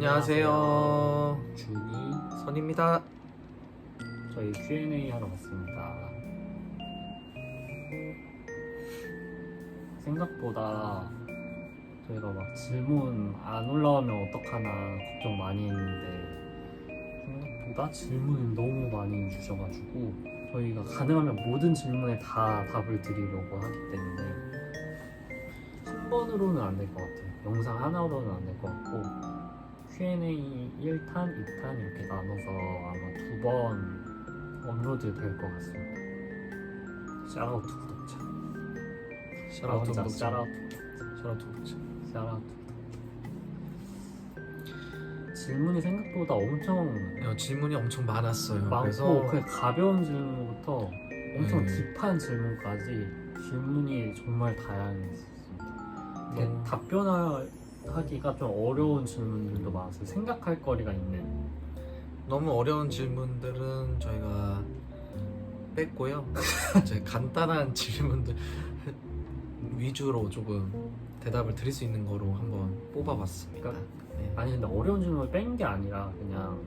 안녕하세요. 준이 선입니다. 저희 Q&A 하러 왔습니다. 생각보다 저희가 막 질문 안 올라오면 어떡하나 걱정 많이 했는데 생각보다 질문을 너무 많이 주셔가지고 저희가 가능하면 모든 질문에 다 답을 드리려고 하기 때문에 한 번으로는 안 될 것 같아요. 영상 하나로는 안 될 것 같고 Q&A 1탄, 2탄 이렇게 나눠서 아마 2번 업로드 될 것 같습니다. 샤라우트 구독자. 샤라우트 혼자 구독자. 샤라우트 구독자. 샤라우트. 질문이 생각보다 엄청 질문이 엄청 많았어요. 많고 그래서 그냥 가벼운 질문부터 엄청 네. 딥한 질문까지 질문이 정말 다양했습니다. 이게 너무- 답변하기가 좀 어려운 질문들도 많았어요. 생각할 거리가 있는. 너무 어려운 질문들은 저희가 뺐고요. 이제 간단한 질문들 위주로 조금 대답을 드릴 수 있는 거로 한번 뽑아봤습니다. 그러니까 네. 아니 근데 어려운 질문을 뺀 게 아니라 그냥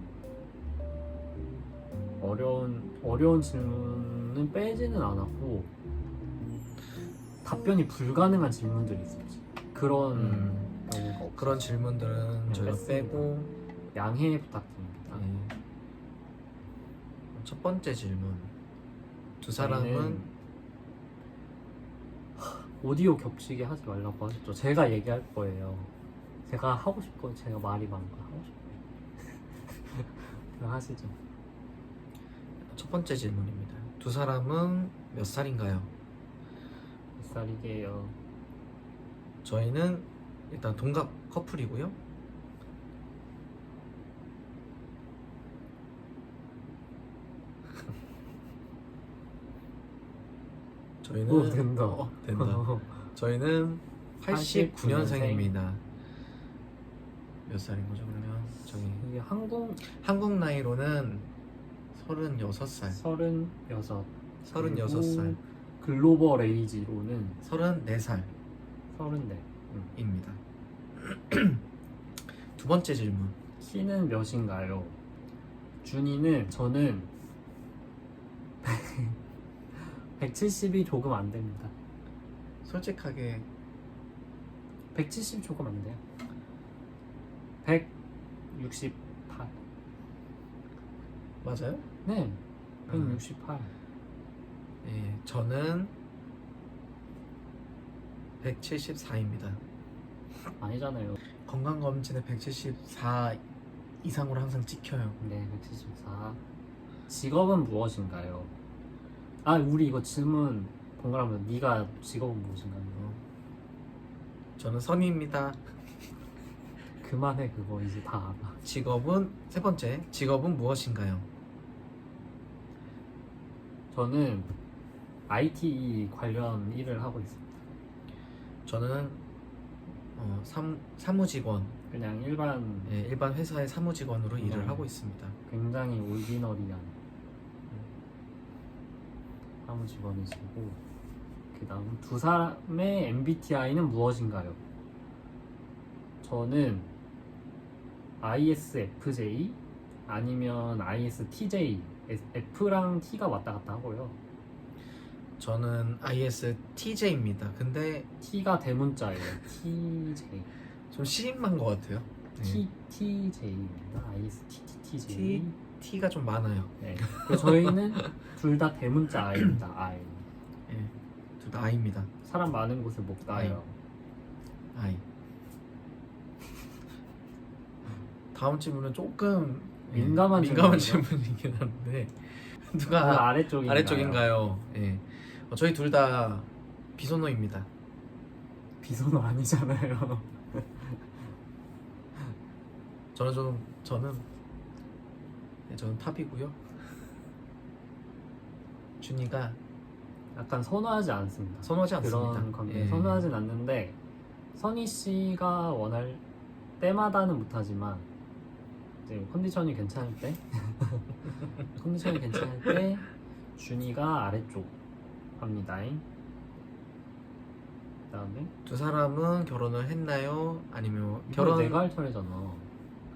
어려운 질문은 빼지는 않았고 답변이 불가능한 질문들이 있었지. 그런 경우가 없어요. 그런 질문들은 저희가 뺐습니다. 빼고 양해 부탁드립니다. 네. 첫 번째 질문. 두 사람은 저희는 오디오 겹치게 하지 말라고 하셨죠. 제가 얘기할 거예요. 제가 하고 싶고 제가 말이 많은 거 하고 싶어요. 그럼 하시죠. 첫 번째 질문입니다. 두 사람은 몇 살인가요? 몇 살이게요? 저희는 일단 동갑 커플이고요. 저희는 된다. 된다. 저희는 89년생입니다. 몇 살인 거죠 그러면? 저희 이게 한국 나이로는 36살. 36. 36살. 글로벌 에이지로는 34살입니다. 34. 두 번째 질문. 키는 몇인가요? 준이는 저는 170이 조금 안 됩니다. 솔직하게 170 조금 안 돼요. 168. 맞아요? 네, 168. 네, 저는 174입니다. 아니잖아요. 건강검진에 174 이상으로 항상 찍혀요. 네, 174. 직업은 무엇인가요? 아, 우리 이거 질문 번갈아가면서 네가 직업은 무엇인가요? 저는 선희입니다. 그만해, 그거 이제 다 알아. 직업은 세 번째. 직업은 무엇인가요? 저는 IT 관련 일을 하고 있습니다. 저는 사무직원, 그냥 일반 일반 회사의 사무직원으로 일을 하고 있습니다. 굉장히 올디너리한 사무직원이시고, 그 다음 두 사람의 MBTI는 무엇인가요? 저는 ISFJ 아니면 ISTJ. F랑 T가 왔다 갔다 하고요. 저는 ISTJ입니다. 근데 T가 대문자예요. TJ. 좀 시림한 것 같아요. TJ입니다. ISTJ. T가 좀 많아요. 네. 그리고 저희는 둘 다 대문자 I입니다. I. 예, 둘 다 I입니다. 사람 많은 곳을 못 가요. I. 다음 질문은 조금 민감한 질문이긴 한데 누가 아래쪽인가요? 아래쪽인가요? 예. 저희 둘 다 비선호입니다. 비선호 아니잖아요. 저는 탑이고요. 준이가 약간 선호하지 않습니다. 선호하지 않습니다. 그런 관계 예. 선호하진 않는데 선희 씨가 원할 때마다는 못하지만 이제 컨디션이 괜찮을 때 준이가 아래쪽 합니다. 그다음에 두 사람은 결혼을 했나요? 아니면 결혼 내가 할 차례잖아.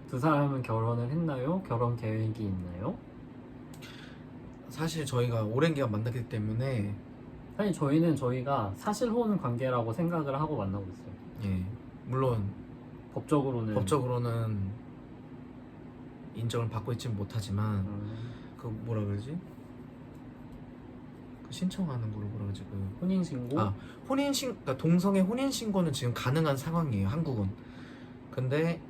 두 사람은 결혼을 했나요? 결혼 계획이 있나요? 사실 저희가 오랜 기간 만났기 때문에 사실 저희는 저희가 사실혼 관계라고 생각을 하고 만나고 있어요. 예, 물론 법적으로는 인정을 받고 있지는 못하지만 그 뭐라 그러지? 그 신청하는 걸로 뭐라 그러지? 그 혼인신고? 아, 그러니까 동성애 혼인 신고는 지금 가능한 상황이에요, 한국은. 근데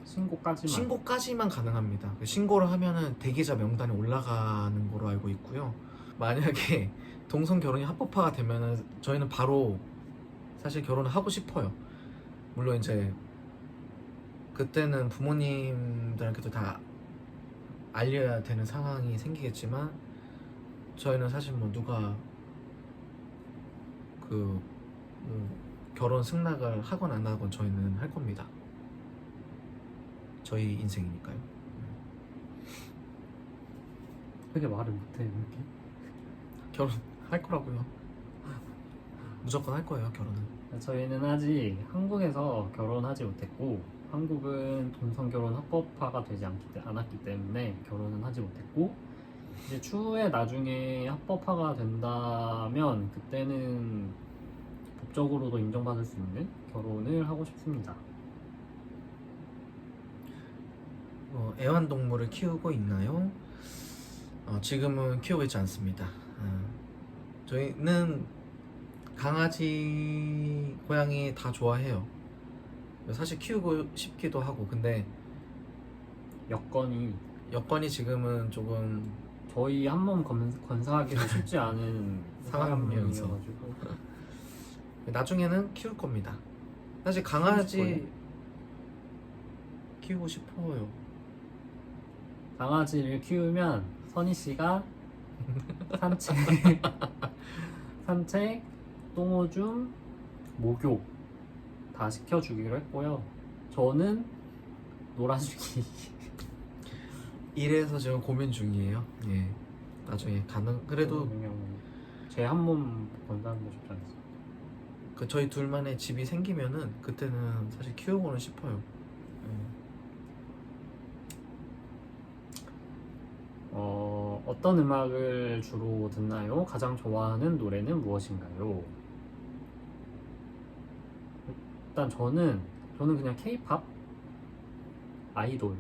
신고까지만 가능합니다. 그 신고를 하면은 대기자 명단에 올라가는 거로 알고 있고요. 만약에 동성 결혼이 합법화가 되면은 저희는 바로 사실 결혼을 하고 싶어요. 물론 이제 그때는 부모님들한테도 다 알려야 되는 상황이 생기겠지만 저희는 사실 뭐 누가 그 뭐 결혼 승낙을 하건 안 하건 저희는 할 겁니다. 저희 인생이니까요. 되게 말을 못해 이렇게. 결혼할 거라고요. 무조건 할 거예요, 결혼은. 저희는 아직 한국에서 결혼하지 못했고 한국은 동성 결혼 합법화가 되지 않았기 때문에 결혼은 하지 못했고 이제 추후에 나중에 합법화가 된다면 그때는 법적으로도 인정받을 수 있는 결혼을 하고 싶습니다. 애완동물을 키우고 있나요? 지금은 키우고 있지 않습니다. 저희는 강아지, 고양이 다 좋아해요. 사실 키우고 싶기도 하고 근데 여건이 지금은 조금 저희 한 몸 건사하기도 쉽지 않은 상황이면서. 상황이어가지고 나중에는 키울 겁니다. 사실 강아지 싶어요? 키우고 싶어요. 강아지를 키우면 선희 씨가 산책, 똥오줌, 목욕 다 시켜주기로 했고요. 저는 놀아주기. 이래서 지금 고민 중이에요. 예. 나중에 그래도 그냥 제 한 몸 건사하는 거 쉽지 않습니다. 그 저희 둘만의 집이 생기면은 그때는 사실 키우고는 싶어요. 어떤 음악을 주로 듣나요? 가장 좋아하는 노래는 무엇인가요? 일단 저는 그냥 K-pop 아이돌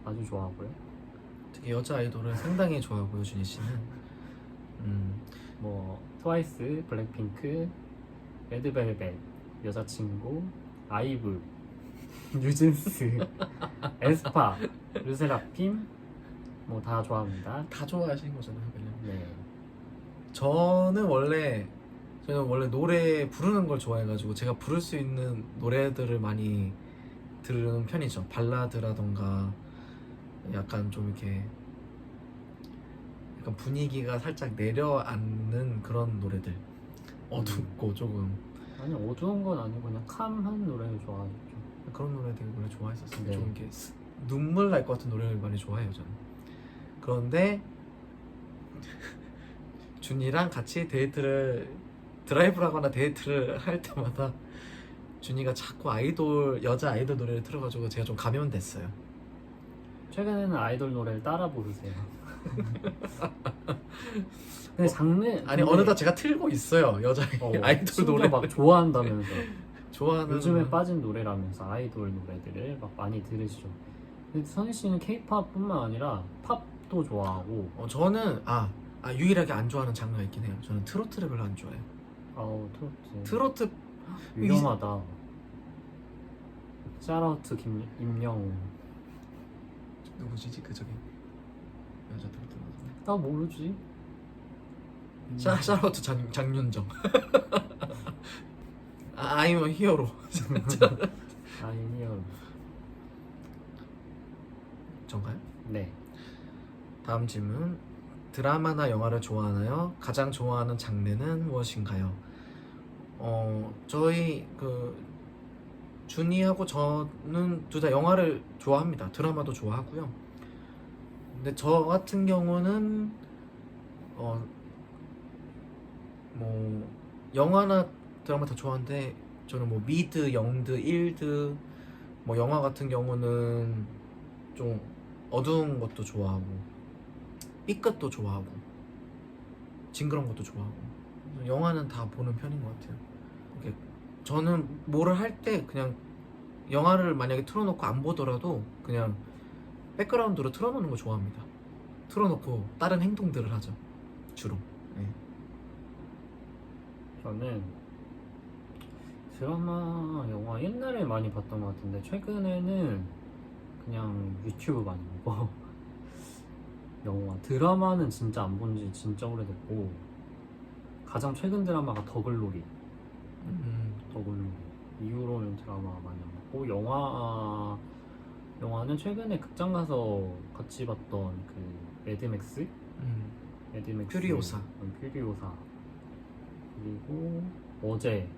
아주 좋아하고요. 특히 여자 아이돌을 상당히 좋아하고요, 준희 씨는. 뭐 트와이스, 블랙핑크, 레드벨벳, 여자친구, 아이브, 뉴진스, 에스파, 르세라핌 뭐 다 좋아합니다. 다 좋아하시는 거잖아요, 그냥. 네. 저는 원래 노래 부르는 걸 좋아해가지고 제가 부를 수 있는 노래들을 많이 들은 편이죠. 발라드라던가 약간 좀 이렇게 약간 분위기가 살짝 내려앉는 그런 노래들, 어둡고 조금 아니 어두운 건 아니고 그냥 캄한 노래를 좋아하죠. 그런 노래들 원래 좋아했었어요. 네. 좀 이렇게 눈물 날 것 같은 노래를 많이 좋아해요, 저는. 그런데 준이랑 같이 드라이브를 하거나 데이트를 할 때마다 준이가 자꾸 여자 아이돌 노래를 틀어가지고 제가 좀 감염됐어요. 최근에는 아이돌 노래를 따라 부르세요. 근데 장르 어느덧 제가 틀고 있어요, 여자 아이돌 노래. 막 좋아한다면서. 좋아하는 요즘에 빠진 노래라면서 아이돌 노래들을 막 많이 들으시죠. 근데 선희 씨는 K-팝뿐만 아니라 팝도 좋아하고. 저는 유일하게 안 좋아하는 장르가 있긴 해요. 저는 트로트를 별로 안 좋아해요. 트로트 위험하다. 샤라우트 임영웅. 누구지 그 저기 여자 트로트 가수? 나 모르지. 샤라우트 장윤정. I'm a hero. 아니요. 전가요? 네. 다음 질문. 드라마나 영화를 좋아하나요? 가장 좋아하는 장르는 무엇인가요? 저희 준이하고 저는 둘 다 영화를 좋아합니다. 드라마도 좋아하고요. 근데 저 같은 경우는 뭐 영화나 드라마 다 좋아하는데 저는 뭐 미드, 영드, 일드 뭐 영화 같은 경우는 좀 어두운 것도 좋아하고 B급도 좋아하고 징그러운 것도 좋아하고 영화는 다 보는 편인 것 같아요. 이게 저는 뭐를 할 때 그냥 영화를 만약에 틀어놓고 안 보더라도 그냥 백그라운드로 틀어놓는 거 좋아합니다. 틀어놓고 다른 행동들을 하죠 주로. 네. 저는 드라마, 영화 옛날에 많이 봤던 것 같은데 최근에는 그냥 유튜브 많이 보고 영화, 드라마는 진짜 안 본 지 진짜 오래됐고 가장 최근 드라마가 더글로리. 더글로리 이후로는 드라마 많이 안 봤고 영화는 최근에 극장 가서 같이 봤던 그 매드맥스? 매드맥스 퓨리오사. 퓨리오사. 그리고 어제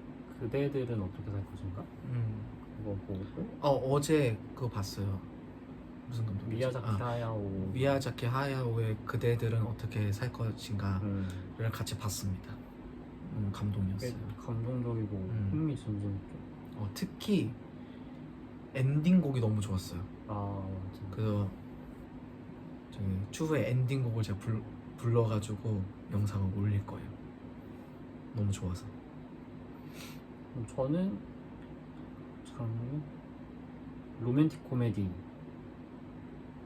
그대들은 어떻게 살 것인가? 그거 보고 어제 그거 봤어요. 무슨 감독이지? 미야자키 하야오. 미야자키 하야오의 그대들은 어떻게 살 것인가를 같이 봤습니다. 꽤 감동이었어요. 감동적이고 흥미진진했죠. 특히 엔딩곡이 너무 좋았어요. 아 맞아. 그 저기 추후에 엔딩곡을 제가 불러가지고 영상을 올릴 거예요. 너무 좋아서. 저는 장르 로맨틱 코미디.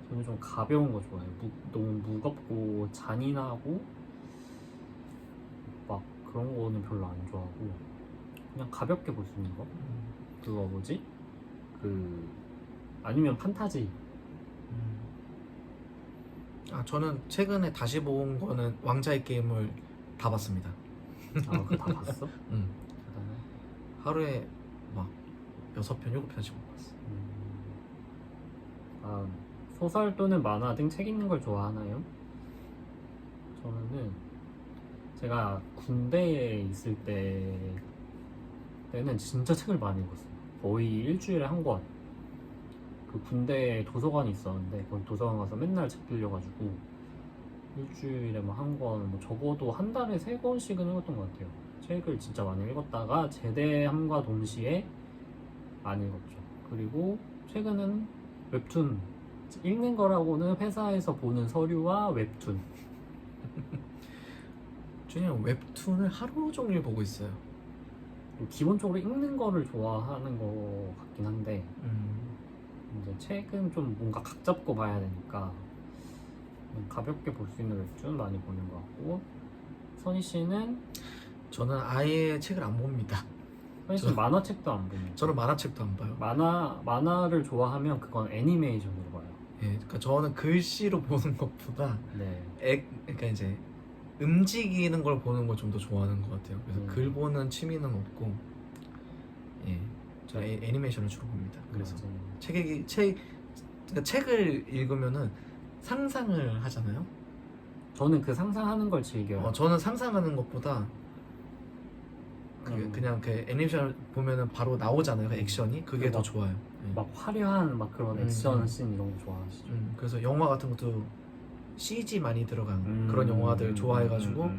저는 좀 가벼운 거 좋아해요. 너무 무겁고 잔인하고 막 그런 거는 별로 안 좋아하고 그냥 가볍게 볼 수 있는 거. 그거 뭐지? 아니면 판타지. 저는 최근에 다시 본 거는 왕자의 게임을 다 봤습니다. 아 그거 다 봤어? 음. 대단해. 하루에 막 6편, 7편씩 봤어. 소설 또는 만화 등 책 읽는 걸 좋아하나요? 저는 제가 군대에 있을 때는 진짜 책을 많이 읽었어요. 거의 일주일에 한 권. 그 군대에 도서관이 있었는데 거기 도서관 가서 맨날 책 빌려가지고 일주일에 뭐 한 권, 뭐 적어도 한 달에 3권씩은 읽었던 것 같아요. 책을 진짜 많이 읽었다가 제대함과 동시에 많이 읽었죠. 그리고 최근은 웹툰. 읽는 거라고는 회사에서 보는 서류와 웹툰. 준이 형 웹툰을 하루 종일 보고 있어요. 기본적으로 읽는 거를 좋아하는 거 같긴 한데 이제 책은 좀 뭔가 각 잡고 봐야 되니까 가볍게 볼 수 있는 웹툰 많이 보는 것 같고, 선희 씨는? 저는 아예 책을 안 봅니다. 선희 씨는 만화책도 안 봅니다. 저는 만화책도 안 봐요. 만화를 좋아하면 그건 애니메이션으로 봐요. 예, 그러니까 저는 글씨로 보는 것보다 네. 그러니까 이제 움직이는 걸 보는 걸 좀 더 좋아하는 것 같아요. 그래서 글 보는 취미는 없고, 예, 저 애니메이션을 주로 봅니다. 그래서 그러니까 책을 읽으면은 상상을 하잖아요. 저는 그 상상하는 걸 즐겨요. 저는 상상하는 것보다 그냥 그 애니메이션 보면은 바로 나오잖아요. 그 액션이 그게 더 좋아요. 예. 막 화려한 막 그런 액션 씬 이런 거 좋아하시죠? 그래서 영화 같은 것도 CG 많이 들어간 그런 영화들 좋아해가지고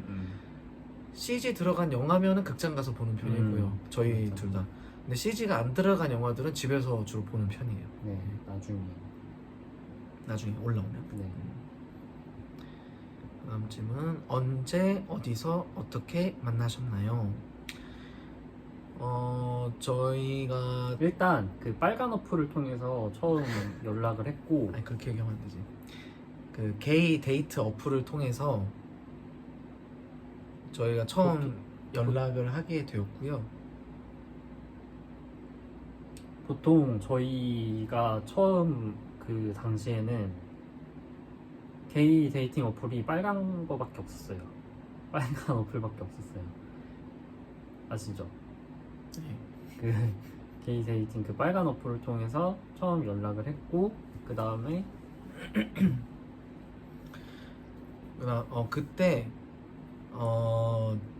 CG 들어간 영화면은 극장 가서 보는 편이고요. 저희 맞아. 둘 다. 근데 CG가 안 들어간 영화들은 집에서 주로 보는 편이에요. 네, 나중에 올라오면. 네. 다음 질문. 언제 어디서 어떻게 만나셨나요? 저희가 일단 그 빨간 어플을 통해서 처음 연락을 했고, 아니 그렇게 얘기하면 안 되지. 그 게이 데이트 어플을 통해서 저희가 처음 연락을 하게 되었고요. 보통 저희가 처음 그 당시에는 게이 데이팅 어플이 빨간 거밖에 없었어요. 빨간 어플밖에 없었어요. 아시죠? 네. 그 게이 데이팅 그 빨간 어플을 통해서 처음 연락을 했고, 그 다음에 그때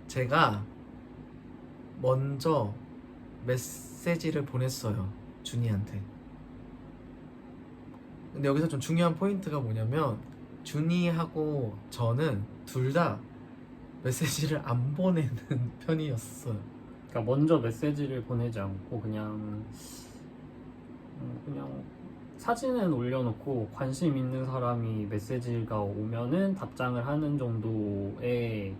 제가 먼저 메시지를 보냈어요, 준이한테. 근데 여기서 좀 중요한 포인트가 뭐냐면 준이하고 저는 둘 다 메시지를 안 보내는 편이었어요. 그러니까 먼저 메시지를 보내지 않고 그냥 그냥 사진은 올려놓고 관심 있는 사람이 메시지가 오면은 답장을 하는 정도의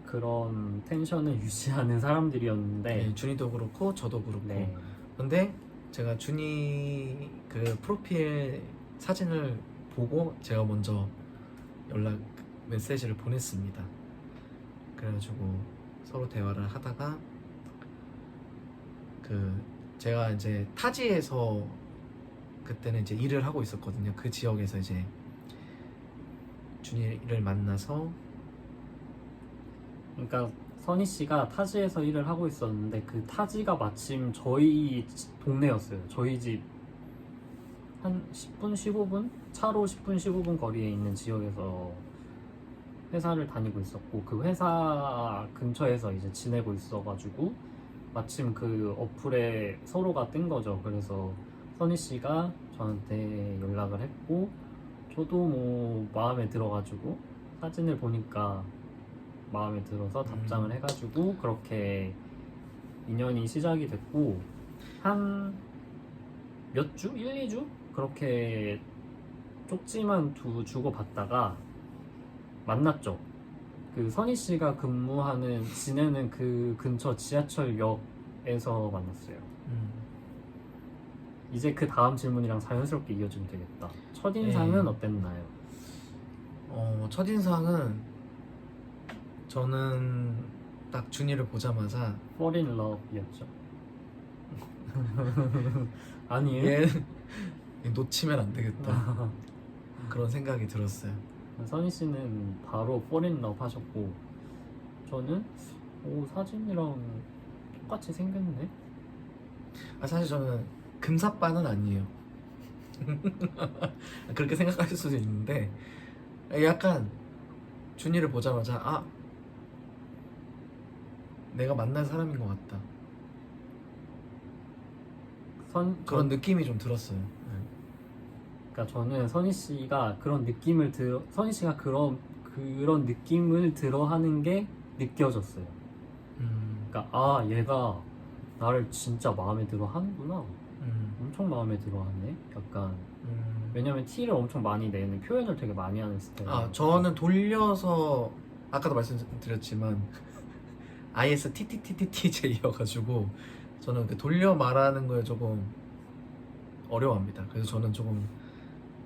그런 텐션을 유지하는 사람들이었는데 네, 준이도 그렇고 저도 그렇고. 네. 근데 제가 준이 그 프로필 사진을 보고 제가 먼저 연락 메시지를 보냈습니다. 그래가지고 서로 대화를 하다가 그 제가 이제 타지에서 그때는 이제 일을 하고 있었거든요. 그 지역에서 이제 준이를 만나서 그러니까 선희 씨가 타지에서 일을 하고 있었는데 그 타지가 마침 저희 동네였어요. 저희 집 한 10분, 15분? 차로 10분, 15분 거리에 있는 지역에서 회사를 다니고 있었고 그 회사 근처에서 이제 지내고 있어가지고 마침 그 어플에 서로가 뜬 거죠. 그래서 선희 씨가 저한테 연락을 했고 저도 뭐 마음에 들어가지고 사진을 보니까 마음에 들어서 답장을 해가지고 그렇게 인연이 시작이 됐고 한 몇 주? 1, 2주? 그렇게 쪽지만 주고받다가 만났죠. 그 선희 씨가 지내는 그 근처 지하철역에서 만났어요. 이제 그 다음 질문이랑 자연스럽게 이어지면 되겠다. 첫인상은 네. 어땠나요? 첫인상은 저는 딱 준이를 보자마자 Fall in love였죠. 아니에요? 얘 놓치면 안 되겠다 그런 생각이 들었어요. 선희 씨는 바로 fall in love 하셨고 저는 사진이랑 똑같이 생겼네? 사실 저는 금사빠는 아니에요. 그렇게 생각하실 수도 있는데 약간 준이를 보자마자 내가 만날 사람인 것 같다 그런 느낌이 좀 들었어요. 그러니까 저는 선희 씨가 그런 느낌을 들어 하는 게 느껴졌어요. 그러니까 얘가 나를 진짜 마음에 들어 하는구나. 엄청 마음에 들어 하네. 약간 왜냐면 티를 엄청 많이 내는 표현을 되게 많이 하는 스타일이에요. 저는 돌려서 아까도 말씀드렸지만 ISTTTTJ여가지고 저는 그 돌려 말하는 거에 조금 어려워합니다. 그래서 저는 조금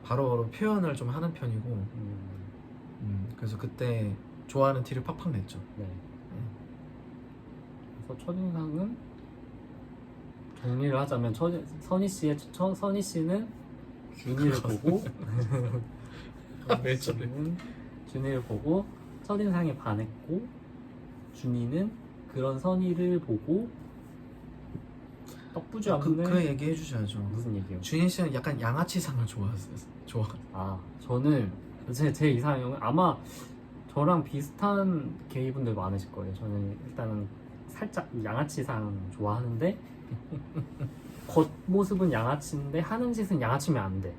바로 표현을 좀 하는 편이고 그래서 그때 좋아하는 티를 팍팍 냈죠. 네. 그래서 첫인상은 정리를 하자면 선희 씨는 준이를 보고 왜 저래? 준이를 보고 첫인상에 반했고 준이는 그런 선희를 보고 떡부지 않는 그 얘기 해주셔야죠. 무슨 얘기요? 준희 씨는 약간 양아치상을 좋아. 저는 제 이상형은 아마 저랑 비슷한 게이분들 많으실 거예요. 저는 일단은 살짝 양아치상 좋아하는데 겉모습은 양아치인데 하는 짓은 양아치면 안 돼.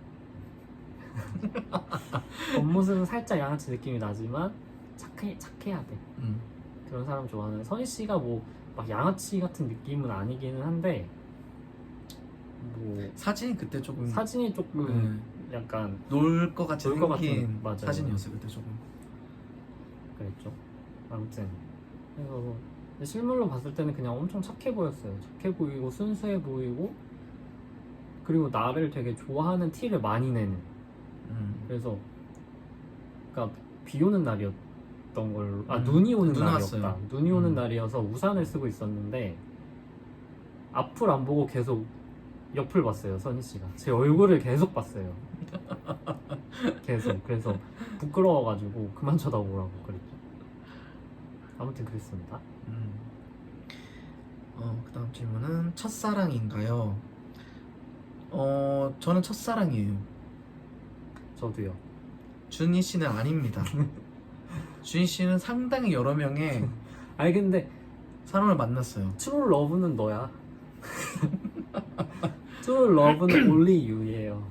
겉모습은 살짝 양아치 느낌이 나지만 착해야 돼. 그런 사람 좋아하는. 선희 씨가 뭐 막 양아치 같은 느낌은 아니기는 한데 뭐 사진이 그때 조금 사진이 조금 약간 놀 것 같이 놀것 생긴 같은, 맞아요. 사진이었어요 그때 조금. 그랬죠. 아무튼 그래서 실물로 봤을 때는 그냥 엄청 착해 보였어요. 착해 보이고 순수해 보이고 그리고 나를 되게 좋아하는 티를 많이 내는. 그래서 그러니까 비 오는 날이었던 걸로 눈이 오는 눈 날이었다. 왔어요. 눈이 오는 날이어서 우산을 쓰고 있었는데 앞을 안 보고 계속 옆을 봤어요. 선희 씨가 제 얼굴을 계속 봤어요. 계속. 그래서 부끄러워가지고 그만 쳐다보라고 그랬죠. 아무튼 그랬습니다. 그 다음 질문은 첫사랑인가요? 저는 첫사랑이에요. 저도요. 준희 씨는 아닙니다. 준희 씨는 상당히 여러 명의 아니 근데 사람을 만났어요. 트루 러브는 너야. 트루 러브는 only you예요.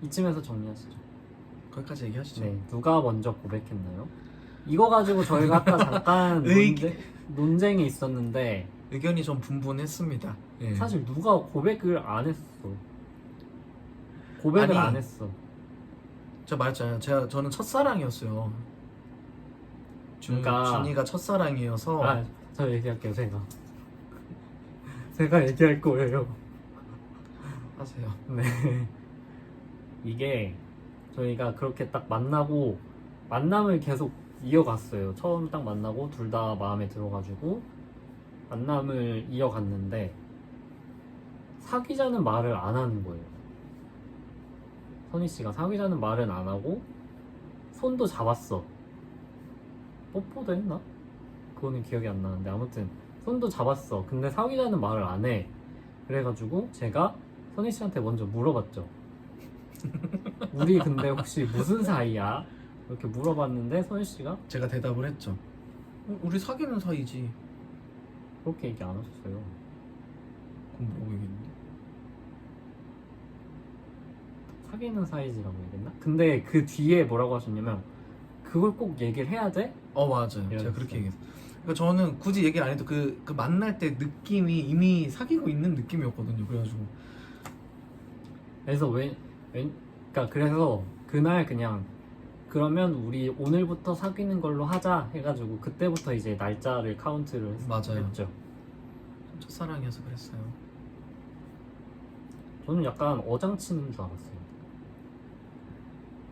이쯤에서 정리하시죠. 거기까지 얘기하시죠. 네, 누가 먼저 고백했나요? 이거 가지고 저희가 아까 잠깐 논쟁이 있었는데 의견이 좀 분분했습니다. 예. 사실 누가 고백을 안 했어. 고백을 아니, 안 했어. 제가 말했잖아요. 저는 첫사랑이었어요. 그러니까- 준이가 첫사랑이어서. 아, 저 얘기할게요. 제가 얘기할 거예요. 하세요. 네. 이게 저희가 그렇게 딱 만나고 만남을 계속 이어갔어요. 처음 딱 만나고 둘 다 마음에 들어가지고 만남을 이어갔는데 사귀자는 말을 안 하는 거예요. 선희 씨가 사귀자는 말은 안 하고 손도 잡았어. 뽀뽀도 했나? 그거는 기억이 안 나는데 아무튼 손도 잡았어. 근데 사귀자는 말을 안 해. 그래가지고 제가 선희 씨한테 먼저 물어봤죠. 우리 근데 혹시 무슨 사이야? 이렇게 물어봤는데 선희 씨가 제가 대답을 했죠. 우리 사귀는 사이지. 그렇게 얘기 안 하셨어요. 그럼 뭐라고 얘기했는데? 사귀는 사이지라고 얘기했나? 근데 그 뒤에 뭐라고 하셨냐면 그걸 꼭 얘기를 해야 돼? 맞아요. 제가 이랬어요. 그렇게 얘기했어요. 그러니까 저는 굳이 얘기를 안 해도 그 만날 때 느낌이 이미 사귀고 있는 느낌이었거든요. 그래가지고 그래서 그러니까 그래서 그날 그냥 그러면 우리 오늘부터 사귀는 걸로 하자 해가지고 그때부터 이제 날짜를 카운트를 맞아요. 했죠. 첫사랑이어서 그랬어요. 저는 약간 어장치는 줄 알았어요.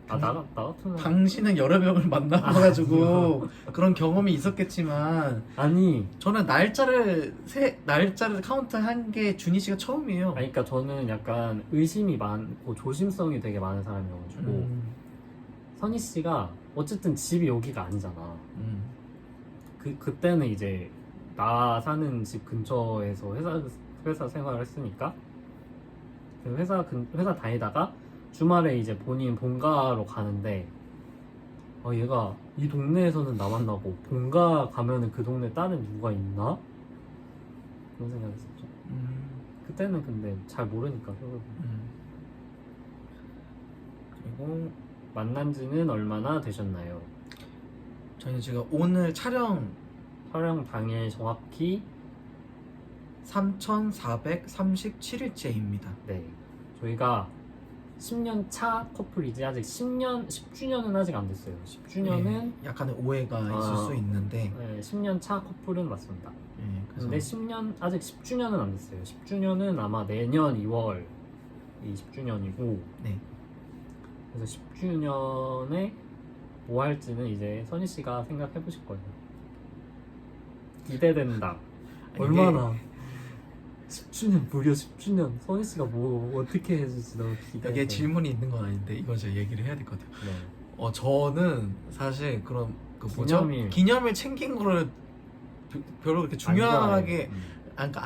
나 같으면 당신은 여러 명을 만나봐가지고 그런 경험이 있었겠지만 아니 저는 날짜를 카운트한 게 준희 씨가 처음이에요. 그러니까 저는 약간 의심이 많고 조심성이 되게 많은 사람이어가지고 선희 씨가 어쨌든 집이 여기가 아니잖아. 그때는 이제 나 사는 집 근처에서 회사 생활을 했으니까 그 회사 다니다가 주말에 이제 본인 본가로 가는데 얘가 이 동네에서는 나 만나고 본가 가면은 그 동네 다른 누가 있나? 그런 생각했었죠. 그때는 근데 잘 모르니까 그리고 만난 지는 얼마나 되셨나요? 저희는 지금 오늘 촬영 촬영 당일 정확히 3,437일째입니다. 네 저희가 10년 차 커플이지 아직 10주년은 아직 안 됐어요. 10주년은 약간의 오해가 있을 수 있는데 10년 차 커플은 맞습니다. 그래서 근데 아직 10주년은 안 됐어요. 10주년은 아마 내년 2월이 10주년이고 네. 그래서 10주년에 뭐 할지는 이제 선희 씨가 생각해 보실 거예요. 기대된다. 이게- 얼마나 10주년 무려 10주년 선희 씨가 뭐 어떻게 해줄지 너무 기대돼. 이게 질문이 있는 건 아닌데 이거 제가 얘기를 해야 될 것 같아요. 네. 저는 사실 그런 기념일 챙긴 거를 별로 그렇게 중요하게 그러니까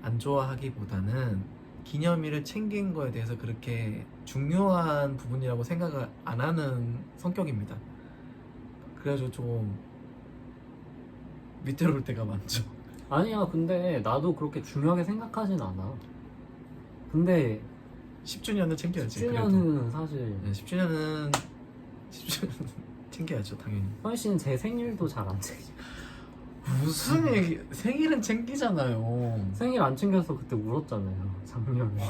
안 좋아하기보다는 기념일을 챙긴 거에 대해서 그렇게 중요한 부분이라고 생각을 안 하는 성격입니다. 그래가지고 좀 밑으로 올 때가 많죠. 아니야 근데 나도 그렇게 중요하게 생각하진 않아. 근데 10주년은 챙겨야지. 그래도. 10주년은 사실 10주년은 챙겨야죠 당연히. 선희 씨는 제 생일도 잘 안 챙겨. 무슨 얘기? 생일은 챙기잖아요. 생일 안 챙겨서 그때 울었잖아요. 작년에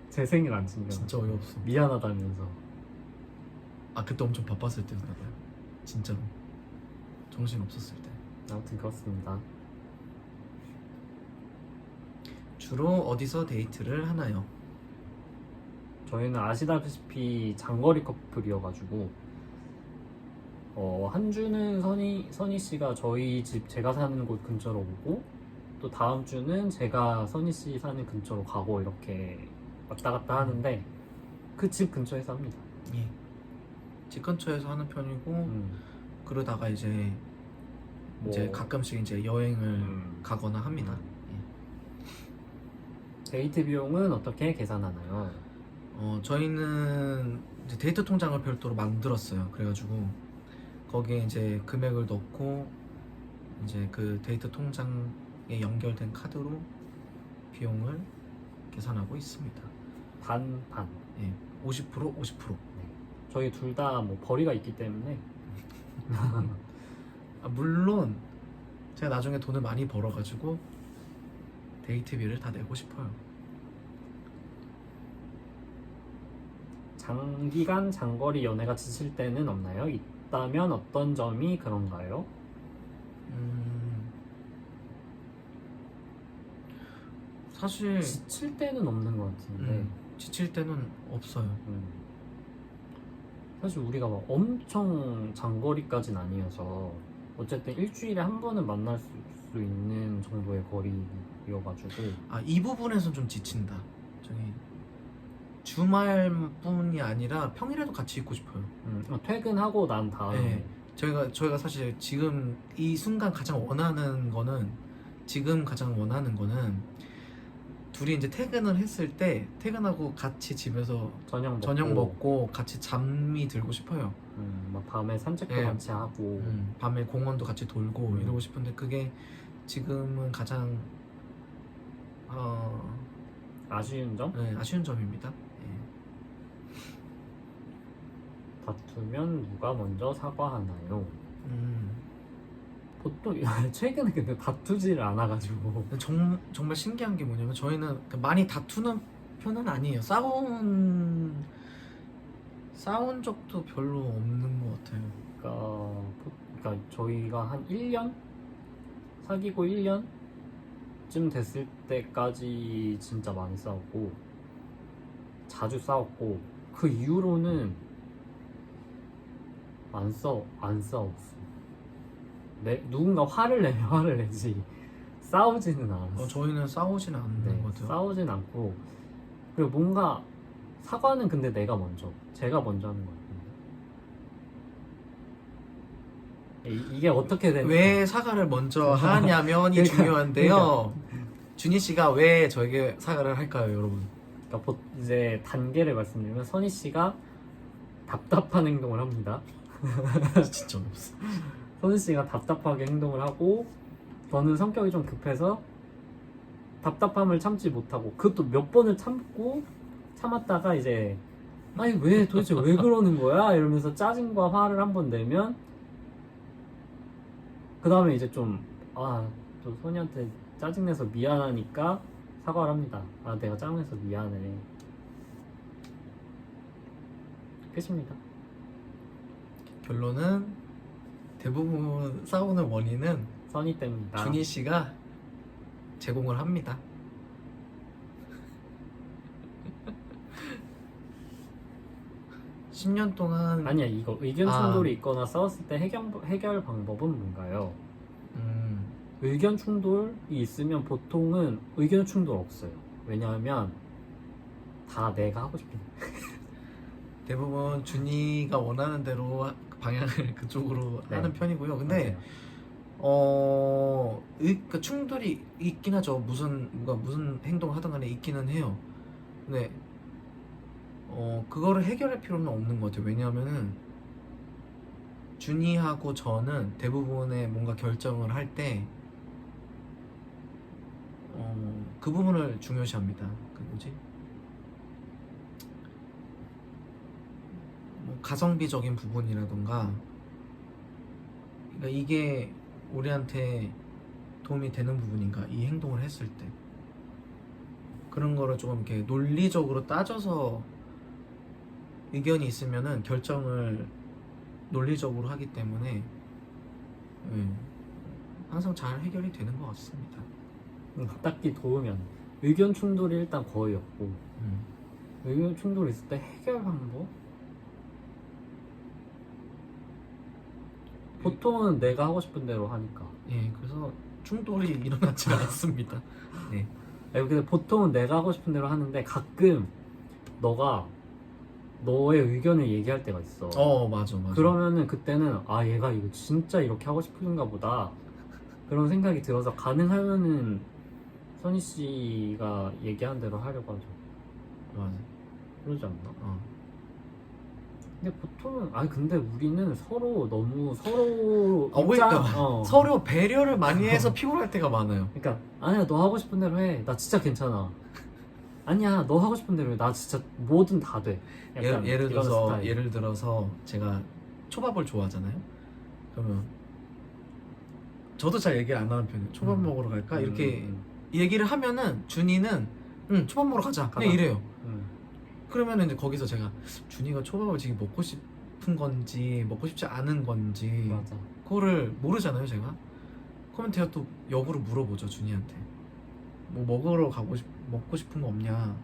제 생일 안 챙겨. 진짜 어이없어. 미안하다면서. 그때 엄청 바빴을 때였나 봐요. 진짜로 정신 없었을 때. 아무튼 그렇습니다. 주로 어디서 데이트를 하나요? 저희는 아시다시피 장거리 커플이어가지고 한 주는 선희 씨가 저희 집 제가 사는 곳 근처로 오고 또 다음 주는 제가 선희 씨 사는 근처로 가고 이렇게 왔다 갔다 하는데 그 집 근처에서 합니다. 예. 집 근처에서 하는 편이고 그러다가 이제 가끔씩 이제 여행을 가거나 합니다. 데이트 비용은 어떻게 계산하나요? 저희는 이제 데이트 통장을 별도로 만들었어요. 그래가지고 거기에 이제 금액을 넣고 이제 그 데이트 통장에 연결된 카드로 비용을 계산하고 있습니다. 반. 예, 50% 50%. 저희 둘 다 뭐 벌이가 있기 때문에 물론 제가 나중에 돈을 많이 벌어가지고 데이트비를 다 내고 싶어요. 장기간 장거리 연애가 지칠 때는 없나요? 있다면 어떤 점이 그런가요? 사실 지칠 때는 없는 것 같은데 지칠 때는 없어요. 사실 우리가 막 엄청 장거리까지는 아니어서 어쨌든 일주일에 한 번은 만날 수 있는 정도의 거리여가지고 이 부분에선 좀 지친다. 저기 주말뿐이 아니라 평일에도 같이 있고 싶어요. 퇴근하고 난 다음에 네. 저희가 사실 지금 이 순간 가장 원하는 거는 둘이 이제 퇴근을 했을 때 퇴근하고 같이 집에서 저녁 먹고 같이 잠이 들고 싶어요. 막 밤에 산책도 네. 같이 하고 밤에 공원도 같이 돌고 이러고 싶은데 그게 지금은 가장 아쉬운 점? 네, 아쉬운 점입니다. 다투면 누가 먼저 사과하나요? 음. 보통 최근에 근데 다투지를 않아가지고 정말 신기한 게 뭐냐면 저희는 많이 다투는 편은 아니에요. 싸운 적도 별로 없는 것 같아요. 그러니까 저희가 한 1년? 사귀고 1년쯤 됐을 때까지 진짜 많이 싸웠고 자주 싸웠고 그 이후로는 안 싸웠어. 누군가 화를 내면 화를 내지 싸우지는 않았어. 저희는 싸우지는 않는 것 같아요. 싸우진 않고 그리고 뭔가 사과는 근데 제가 먼저 하는 것 같은데 이게 어떻게 되는 왜 사과를 먼저 하냐면이 그러니까, 중요한데요. 준희 씨가 왜 저에게 사과를 할까요, 여러분? 그러니까 이제 단계를 말씀드리면 선희 씨가 답답한 행동을 합니다. 진짜 없어. 선희 씨가 답답하게 행동을 하고 저는 성격이 좀 급해서 답답함을 참지 못하고 그것도 몇 번을 참았다가 이제 아니 왜 도대체 왜 그러는 거야 이러면서 짜증과 화를 한번 내면 그 다음에 이제 또 선희한테 짜증내서 미안하니까 사과를 합니다. 내가 짜증내서 미안해. 끝입니다. 결론은 대부분 싸우는 원인은 선희 때문이다. 준희 씨가 제공을 합니다. (10년) 동안 아니야 이거 의견 충돌이 있거나 싸웠을 때 해결 방법은 뭔가요? 의견 충돌이 있으면 보통은 의견 충돌 없어요. 왜냐하면 다 내가 하고 싶은 대부분 준이가 원하는 대로 방향을 그쪽으로 네. 하는 편이고요. 근데 맞아요. 그러니까 충돌이 있긴 하죠. 무슨 행동을 하든 간에 있기는 해요. 근데 그거를 해결할 필요는 없는 것 같아요. 왜냐하면은 준이하고 저는 대부분의 뭔가 결정을 할 때 그 부분을 중요시합니다. 그 뭐지? 뭐 가성비적인 부분이라던가, 그러니까 이게 우리한테 도움이 되는 부분인가, 이 행동을 했을 때 그런 거를 조금 이렇게 논리적으로 따져서 의견이 있으면은 결정을 논리적으로 하기 때문에 항상 잘 해결이 되는 것 같습니다. 딱히 도우면 의견 충돌이 일단 거의 없고 의견 충돌 있을 때 해결 방법? 보통은 내가 하고 싶은 대로 하니까. 그래서 충돌이 일어나지 않습니다. 네. 근데 보통은 내가 하고 싶은 대로 하는데 가끔 너가 너의 의견을 얘기할 때가 있어. 맞아. 그러면은 그때는 얘가 이거 진짜 이렇게 하고 싶은가 보다 그런 생각이 들어서 가능하면은 선희 씨가 얘기한 대로 하려고 하죠. 맞아. 그러지 않나? 근데 보통은 근데 우리는 서로 서로 배려를 많이 해서 피곤할 때가 많아요. 그러니까 아니야 너 하고 싶은 대로 해. 나 진짜 괜찮아. 아니야 너 하고 싶은 대로 해. 나 진짜 뭐든 다 돼. 예를 들어서 제가 초밥을 좋아하잖아요. 그러면 저도 잘 얘기를 안 하는 편이에요. 초밥 먹으러 갈까? 이렇게 얘기를 하면은 준이는 응 초밥 먹으러 가자 그냥 가자. 이래요. 음. 그러면은 이제 거기서 제가 준이가 초밥을 지금 먹고 싶은 건지 먹고 싶지 않은 건지 맞아. 그거를 모르잖아요 제가. 그러면 제가 또 역으로 물어보죠 준이한테. 뭐 먹으러 먹고 싶은 거 없냐.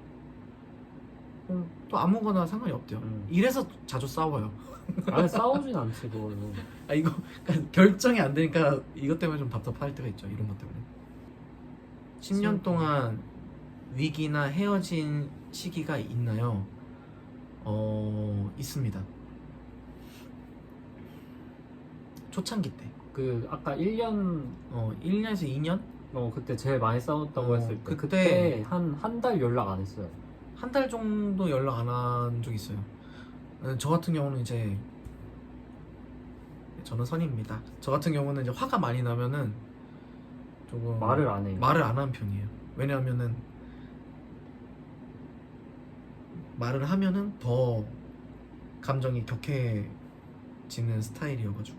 또 아무거나 상관이 없대요. 이래서 자주 싸워요. 아니 싸우진 않지 그걸로. 아 이거 그러니까 결정이 안 되니까 이것 때문에 좀 답답할 때가 있죠. 이런 것 때문에. 10년 동안 위기나 헤어진 시기가 있나요? 있습니다. 초창기 때. 그 아까 1년 1년에서 2년? 그때 제일 많이 싸웠다고 했을 때 그때 그때 한 달 연락 안 했어요. 한 달 정도 연락 안 한 적이 있어요. 저 같은 경우는 이제 저는 선입니다. 저 같은 경우는 이제 화가 많이 나면은 조금 말을 안 해요. 말을 안 하는 편이에요. 왜냐하면은 말을 하면은 더 감정이 격해지는 스타일이어가지고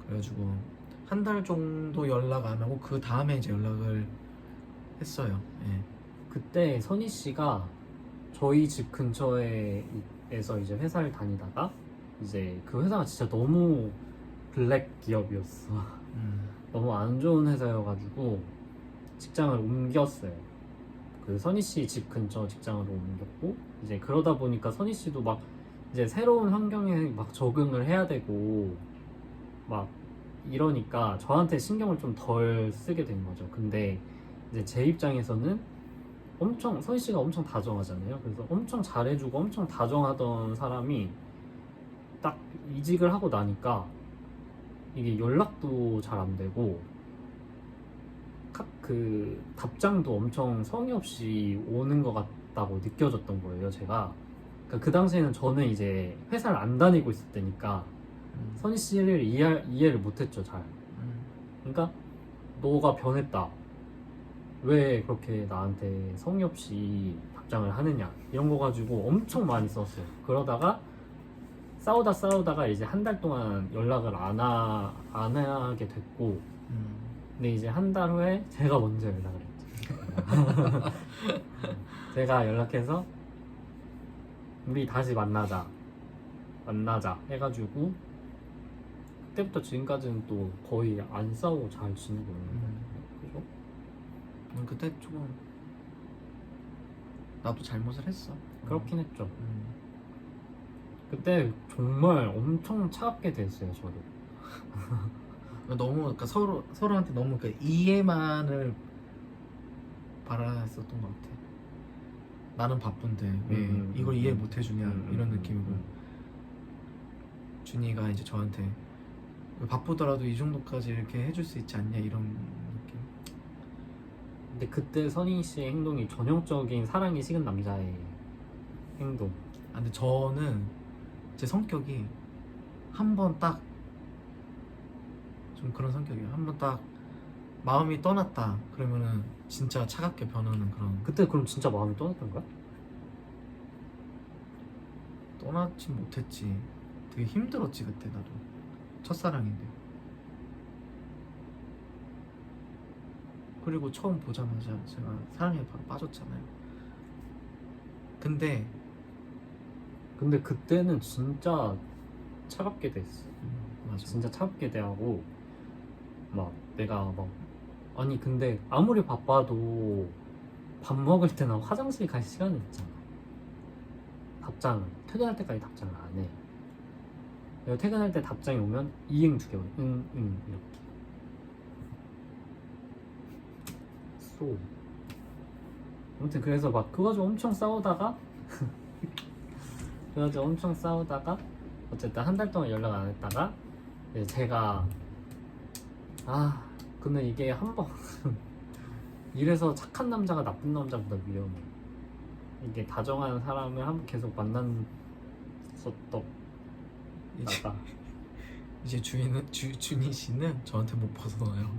그래가지고 한 달 정도 연락 안 하고 그 다음에 이제 연락을 했어요. 예. 그때 선희 씨가 저희 집 근처에서 이제 회사를 다니다가 이제 그 회사가 진짜 너무 블랙 기업이었어. 너무 안 좋은 회사여가지고 직장을 옮겼어요. 그 선희 씨 집 근처 직장으로 옮겼고 이제 그러다 보니까 선희 씨도 막 이제 새로운 환경에 막 적응을 해야 되고 막 이러니까 저한테 신경을 좀 덜 쓰게 된 거죠. 근데 이제 제 입장에서는 엄청 선희 씨가 엄청 다정하잖아요. 그래서 엄청 잘해주고 엄청 다정하던 사람이 딱 이직을 하고 나니까 이게 연락도 잘 안 되고 그 답장도 엄청 성의 없이 오는 것 같다고 느껴졌던 거예요. 제가 그러니까 그 당시에는 저는 이제 회사를 안 다니고 있을 때니까 선희 씨를 이해를 못했죠 잘. 그러니까 너가 변했다. 왜 그렇게 나한테 성의 없이 답장을 하느냐 이런 거 가지고 엄청 많이 썼어요. 그러다가 싸우다가 이제 한 달 동안 연락을 안 하게 됐고 근데 이제 한 달 후에 제가 먼저 연락을 했죠. 제가 연락해서 우리 다시 만나자 해가지고 그때부터 지금까지는 또 거의 안 싸우고 잘 지내고 있는 거예요. 그죠? 그때 조금 나도 잘못을 했어. 그렇긴 했죠. 그때 정말 엄청 차갑게 됐어요 저를. 너무 그러니까 서로한테 너무 그러니까 이해만을 바랐었던 것 같아. 나는 바쁜데 왜 이걸 이해 못 해주냐 이런 느낌이고 준이가 이제 저한테 바쁘더라도 이 정도까지 이렇게 해줄 수 있지 않냐 이런 느낌. 근데 그때 선희 씨의 행동이 전형적인 사랑이 식은 남자의 행동. 근데 저는 제 성격이 한 번 딱 좀 그런 성격이에요. 한 번 딱 마음이 떠났다 그러면은 진짜 차갑게 변하는 그런. 그때 그럼 진짜 마음이 떠났던 거야? 떠나지 못했지. 되게 힘들었지 그때 나도. 첫사랑인데. 그리고 처음 보자마자 제가 사랑에 바로 빠졌잖아요. 근데 그때는 진짜 차갑게 됐어. 맞아. 진짜 차갑게 대하고 막 내가 막 아니 근데 아무리 바빠도 밥 먹을 때나 화장실 갈 시간이 있잖아. 퇴근할 때까지 답장을 안 해. 내가 퇴근할 때 답장이 오면 이응 두 개 오래. 응 이렇게. 아무튼 그래서 막 그거 가지고 엄청 싸우다가 어쨌든 한 달 동안 연락 안 했다가 이제 제가 근데 이게 한번 이래서 착한 남자가 나쁜 남자보다 위험해. 이게 다정한 사람을 한번 계속 만났었던 나가 이제 준이 씨는 저한테 못 벗어나요.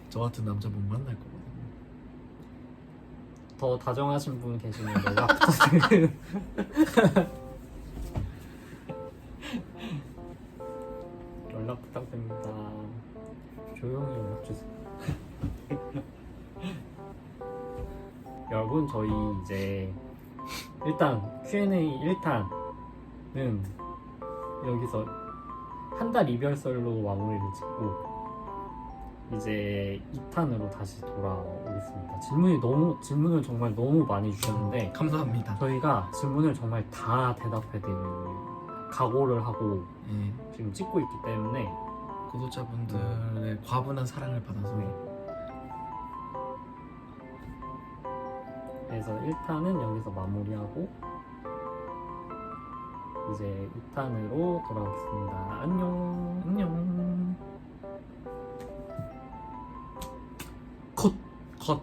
저 같은 남자 못 만날 거거든요. 더 다정하신 분 계시면 연락 부탁드려요. 연락 부탁드립니다. 조용히 연락 주세요. 여러분 저희 이제 일단 Q&A 1탄은 여기서 한 달 이별설로 마무리를 짓고 이제 2탄으로 다시 돌아오겠습니다. 질문을 정말 너무 많이 주셨는데 감사합니다. 저희가 질문을 정말 다 대답해드릴 각오를 하고 예, 지금 찍고 있기 때문에 구독자분들의 과분한 사랑을 받아서 네. 그래서 1탄은 여기서 마무리하고 이제 2탄으로 돌아오겠습니다. 안녕. 안녕. 컷. 컷.